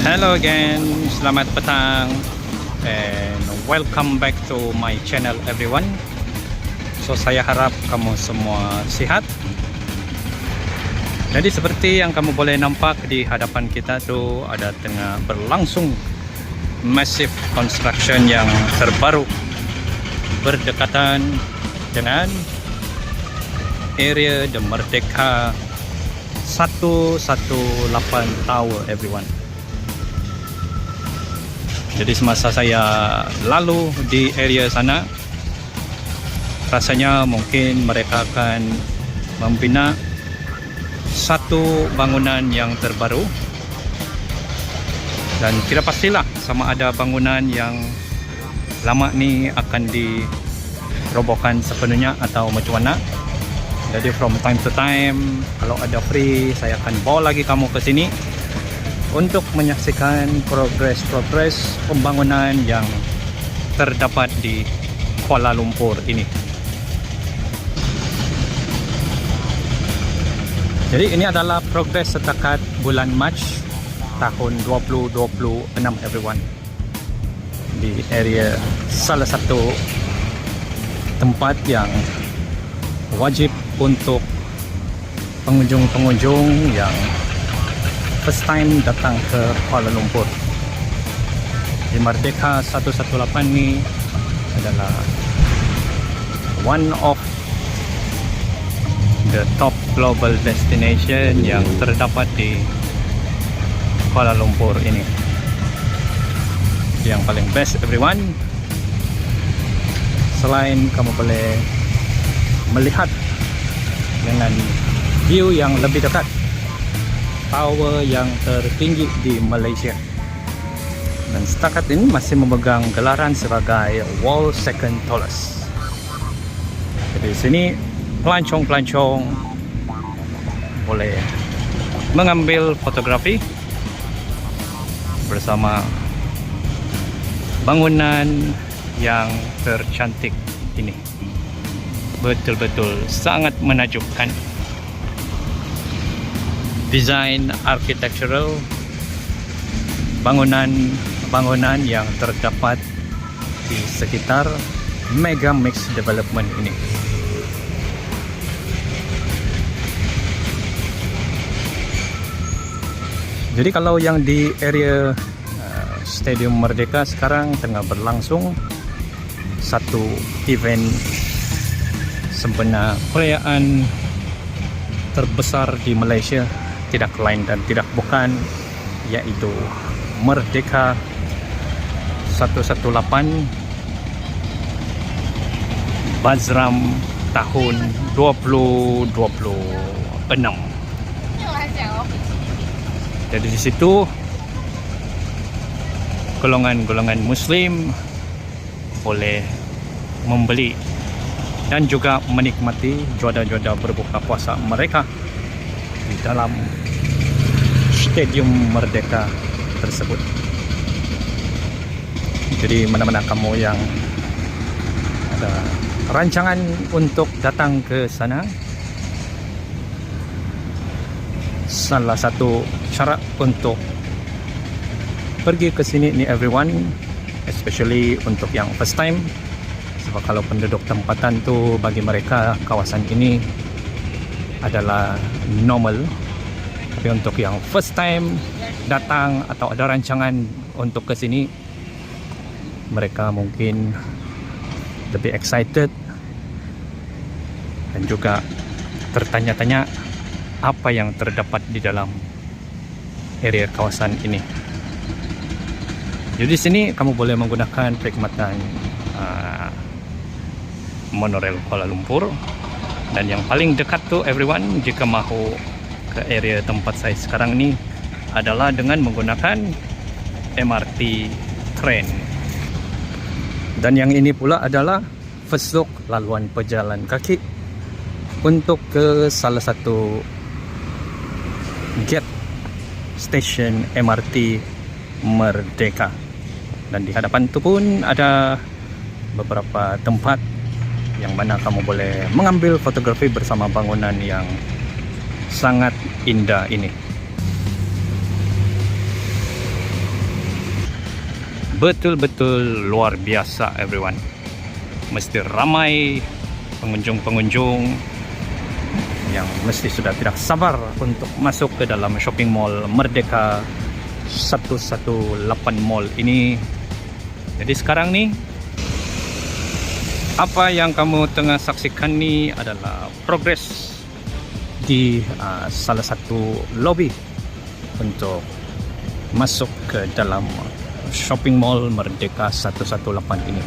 Hello again, selamat petang and welcome back to my channel everyone. So saya harap kamu semua sihat. Jadi seperti yang kamu boleh nampak di hadapan kita tu ada tengah berlangsung massive construction yang terbaru berdekatan dengan area The Merdeka 118 Tower everyone. Jadi semasa saya lalu di area sana, rasanya mungkin mereka akan membina satu bangunan yang terbaru, dan tidak pastilah sama ada bangunan yang lama ni akan dirobohkan sepenuhnya atau macam mana. Jadi from time to time, kalau ada free, saya akan bawa lagi kamu ke sini untuk menyaksikan progres pembangunan yang terdapat di Kuala Lumpur ini. Jadi ini adalah progres setakat bulan Mac tahun 2026 everyone. Di area salah satu tempat yang wajib untuk pengunjung-pengunjung yang first time datang ke Kuala Lumpur. Di Merdeka 118 ni adalah one of the top global destination yang terdapat di Kuala Lumpur ini. Yang paling best everyone, selain kamu boleh melihat dengan view yang lebih dekat tower yang tertinggi di Malaysia, dan setakat ini masih memegang gelaran sebagai world second tallest. Jadi di sini pelancong-pelancong boleh mengambil fotografi bersama bangunan yang tercantik ini. Betul-betul sangat menakjubkan. Design architectural bangunan yang terdapat di sekitar Mega Mix Development ini. Jadi kalau yang di area Stadium Merdeka sekarang tengah berlangsung satu event sempena perayaan terbesar di Malaysia, tidak lain dan tidak bukan yaitu Merdeka 118 Bazram tahun 2026. Jadi di situ golongan-golongan Muslim boleh membeli dan juga menikmati juada-juada berbuka puasa mereka di dalam Stadium Merdeka tersebut. Jadi mana-mana kamu yang ada rancangan untuk datang ke sana, salah satu cara untuk pergi ke sini ni everyone, especially untuk yang first time. Sebab kalau penduduk tempatan tu, bagi mereka kawasan ini adalah normal. Tapi untuk yang first time datang atau ada rancangan untuk ke sini, mereka mungkin lebih excited dan juga tertanya-tanya apa yang terdapat di dalam area kawasan ini. Jadi di sini kamu boleh menggunakan perkhidmatan monorail Kuala Lumpur, dan yang paling dekat tu everyone, jika mahu ke area tempat saya sekarang ni, adalah dengan menggunakan MRT train. Dan yang ini pula adalah first look laluan pejalan kaki untuk ke salah satu gate stesen MRT Merdeka. Dan di hadapan tu pun ada beberapa tempat yang mana kamu boleh mengambil fotografi bersama bangunan yang sangat indah ini. betul-betul luar biasa everyone. Mesti ramai pengunjung-pengunjung yang mesti sudah tidak sabar untuk masuk ke dalam shopping mall Merdeka 118 Mall ini. Jadi sekarang nih, apa yang kamu tengah saksikan ni adalah progres di salah satu lobby untuk masuk ke dalam shopping mall Merdeka 118 ini.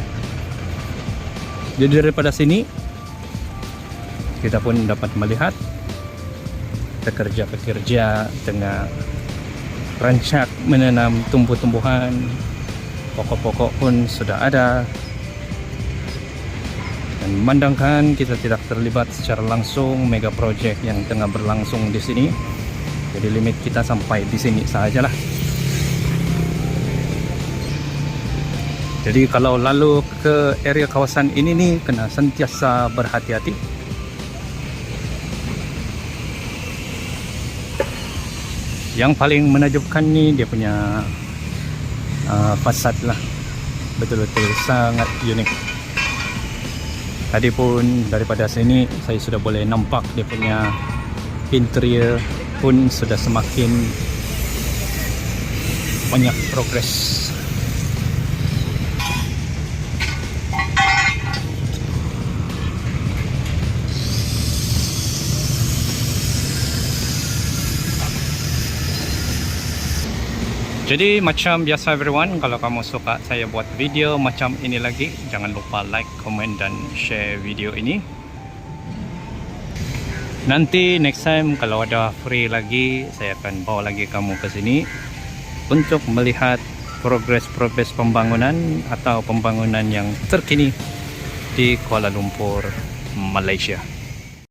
Jadi daripada sini kita pun dapat melihat pekerja-pekerja tengah rancak menanam tumbuh-tumbuhan, pokok-pokok pun sudah ada. Dan memandangkan kita tidak terlibat secara langsung mega project yang tengah berlangsung di sini, jadi limit kita sampai di sini sajalah. Jadi kalau lalu ke area kawasan ini nih, kena sentiasa berhati-hati. Yang paling menakjubkan nih dia punya fasad lah, betul-betul sangat unik. Tadi pun daripada sini saya sudah boleh nampak dia punya interior pun sudah semakin banyak progres. Jadi macam biasa everyone, kalau kamu suka saya buat video macam ini lagi, jangan lupa like, comment dan share video ini. Nanti next time kalau ada free lagi, saya akan bawa lagi kamu ke sini untuk melihat progres pembangunan atau pembangunan yang terkini di Kuala Lumpur, Malaysia.